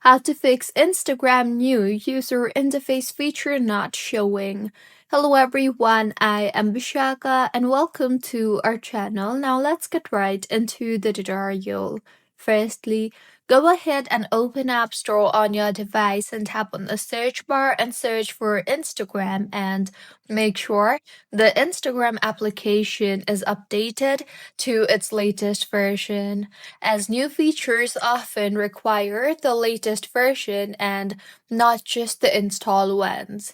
How to fix Instagram new user interface feature not showing. Hello everyone, I am Vishaka and welcome to our channel. Now let's get right into the tutorial. Firstly, go ahead and open App Store on your device and tap on the search bar and search for Instagram and make sure the Instagram application is updated to its latest version, as new features often require the latest version and not just the install ones.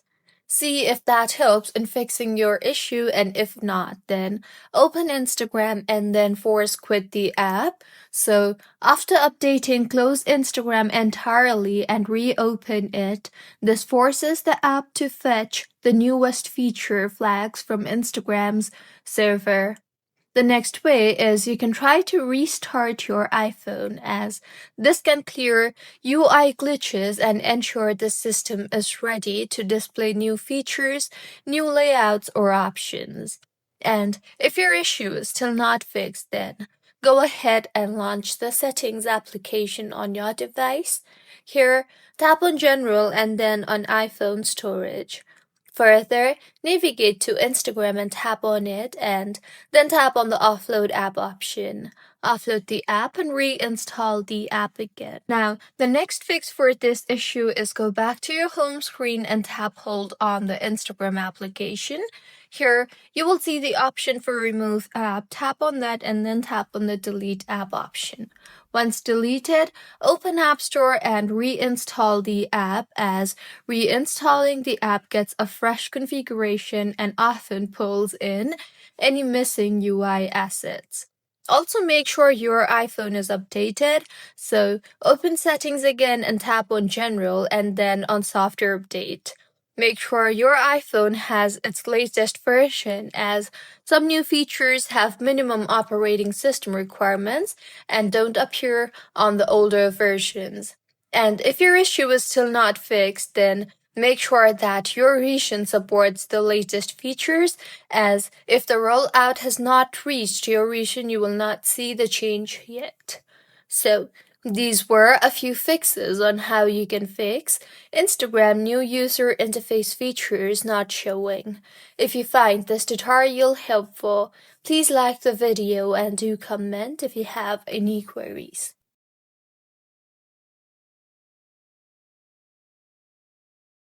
See if that helps in fixing your issue, and if not, then open Instagram and then force quit the app. So, after updating, close Instagram entirely and reopen it. This forces the app to fetch the newest feature flags from Instagram's server. The next way is you can try to restart your iPhone, as this can clear UI glitches and ensure the system is ready to display new features, new layouts, or options. And if your issue is still not fixed, then go ahead and launch the Settings application on your device. Here, tap on General and then on iPhone Storage. Further, navigate to Instagram and tap on it, and then tap on the Offload app option. Offload the app and reinstall the app again. Now, the next fix for this issue is go back to your home screen and tap hold on the Instagram application. Here, you will see the option for Remove App. Tap on that and then tap on the Delete App option. Once deleted, open App Store and reinstall the app, as reinstalling the app gets a fresh configuration and often pulls in any missing UI assets. Also, make sure your iPhone is updated, so open Settings again and tap on General and then on Software Update. Make sure your iPhone has its latest version, as some new features have minimum operating system requirements and don't appear on the older versions. And if your issue is still not fixed, then make sure that your region supports the latest features, as if the rollout has not reached your region, you will not see the change yet. So, these were a few fixes on how you can fix Instagram new user interface features not showing. If you find this tutorial helpful, please like the video and do comment if you have any queries.